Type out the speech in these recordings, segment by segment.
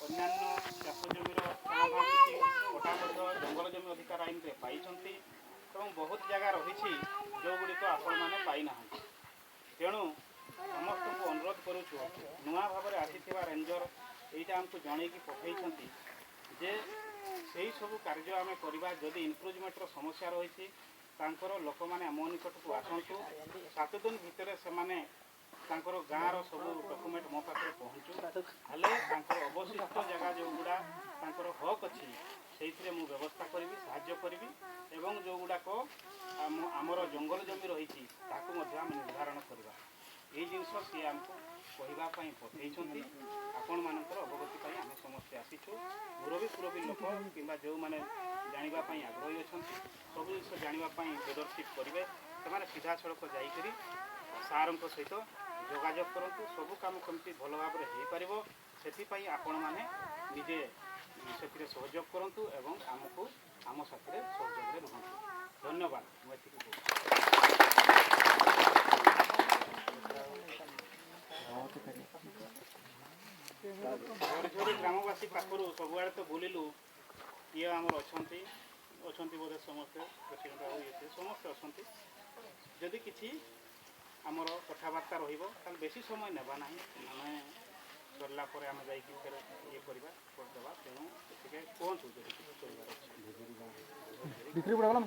ଅନ୍ୟାନ୍ୟ ଚାଷ ଜମିର କିଛି ପଟା ମଧ୍ୟ ଜଙ୍ଗଲ ଜମି ଅଧିକାର ଆଇନରେ ପାଇଛନ୍ତି ଏବଂ ବହୁତ ଜାଗା ରହିଛି ଯେଉଁଗୁଡ଼ିକ ଆପଣମାନେ ପାଇନାହାନ୍ତି। ତେଣୁ ସମସ୍ତଙ୍କୁ ଅନୁରୋଧ କରୁଛୁ, ନୂଆ ଭାବରେ ଆସିଥିବା ରେଞ୍ଜର ଏଇଟା ଆମକୁ ଜଣେଇକି ପଠାଇଛନ୍ତି ଯେ ସେହି ସବୁ କାର୍ଯ୍ୟ ଆମେ କରିବା। ଯଦି ଇନକ୍ରୁଜମେଣ୍ଟର ସମସ୍ୟା ରହିଛି ତାଙ୍କର ଲୋକମାନେ ଆମ ନିକଟକୁ ଆସନ୍ତୁ। 7 ଦିନ ଭିତରେ ସେମାନେ ତାଙ୍କର ଗାଁର ସବୁ ଡକୁମେଣ୍ଟ ମୋ ପାଖରେ ପହଞ୍ଚୁ ହେଲେ ତାଙ୍କର ଅବଶିଷ୍ଟ ଜାଗା ଯେଉଁଗୁଡ଼ା ତାଙ୍କର ହକ୍ ଅଛି ସେଇଥିରେ ମୁଁ ବ୍ୟବସ୍ଥା କରିବି, ସାହାଯ୍ୟ କରିବି ଏବଂ ଯେଉଁଗୁଡ଼ାକ ଆମର ଜଙ୍ଗଲ ଜମି ରହିଛି ତାକୁ ମଧ୍ୟ ଆମେ ନିର୍ଦ୍ଧାରଣ କରିବା। এই ଜିନିଷ ସିଏ ଆମକୁ କହିବା ପାଇଁ ପଠାଇଛନ୍ତି। ଆପଣମାନଙ୍କର ଅବଗତି ପାଇଁ ଆମେ ସମସ୍ତେ ଆସିଛୁ। ମୁରବୀ ଲୋକ କିମ୍ବା ଯେଉଁମାନେ ଜାଣିବା ପାଇଁ ଆଗ୍ରହୀ ଅଛନ୍ତି ସବୁ ଜିନିଷ ଜାଣିବା ପାଇଁ ଲିଡରସିପ୍ କରିବେ, ସେମାନେ ସିଧାସଳଖ ଯାଇକରି ସାର୍ଙ୍କ ସହିତ ଯୋଗାଯୋଗ କରନ୍ତୁ। ସବୁ କାମ କେମିତି ଭଲ ଭାବରେ ହୋଇପାରିବ ସେଥିପାଇଁ ଆପଣମାନେ ନିଜେ ସେଥିରେ ସହଯୋଗ କରନ୍ତୁ ଏବଂ ଆମକୁ ଆମ ସାଥିରେ ସହଯୋଗରେ ରୁହନ୍ତୁ। ଧନ୍ୟବାଦ। ମୁଁ ଏତିକି କହୁଛି। ଗ୍ରାମବାସୀ ପାଖରୁ ସବୁଆଡ଼େ ତ ବୁଲିଲୁ, ଇଏ ଆମର ଅଛନ୍ତି ବୋଧେ ସମସ୍ତେ ପ୍ରେସିଡେଣ୍ଟ ଆଉ ଇଏ ସମସ୍ତେ ଅଛନ୍ତି। ଯଦି କିଛି ଆମର କଥାବାର୍ତ୍ତା ରହିବ ତାହେଲେ ବେଶୀ ସମୟ ନେବା ନାହିଁ, ଆମେ ସରିଲା ପରେ ଆମେ ଯାଇକି ଫେର ଇଏ କରିବା କରିଦେବା। ତେଣୁ ଟିକେ କୁହନ୍ତୁ ଯଦି କିଛି କରିବାର ଅଛି। ବିକ୍ରି ପଡ଼ିଗଲା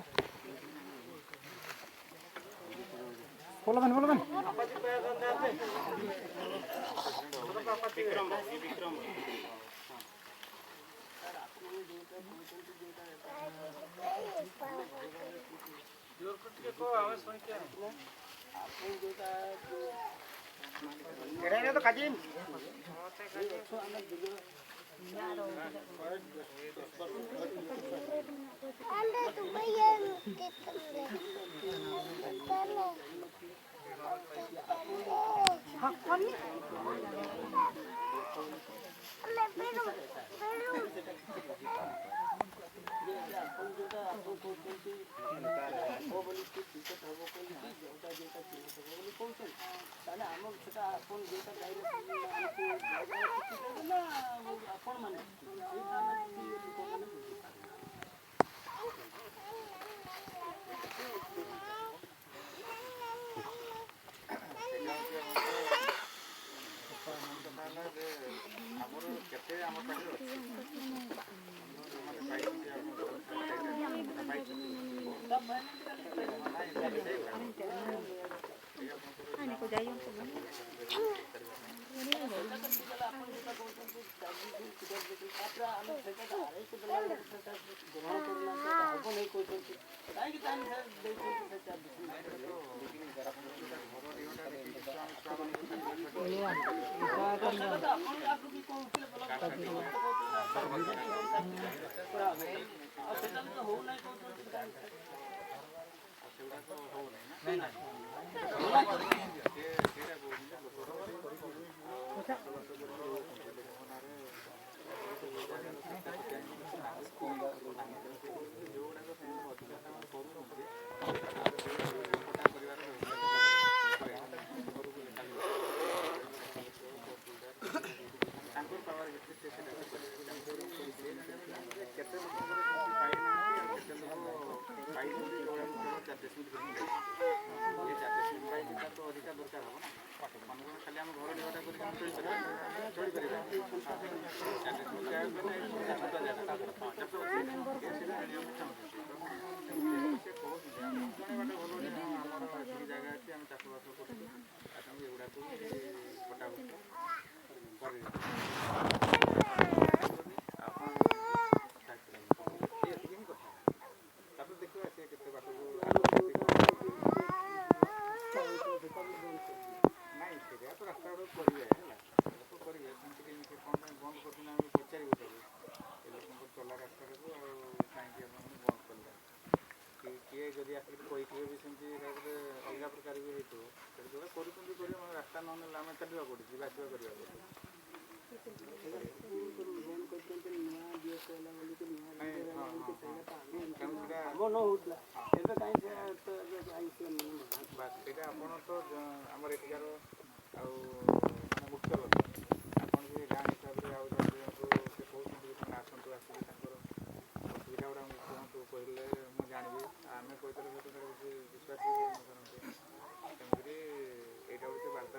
ବିକ୍ରମ तो काजिन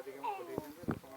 ଅଧିକାଂଶ ଦେଇଛନ୍ତି ଲୋକମାନେ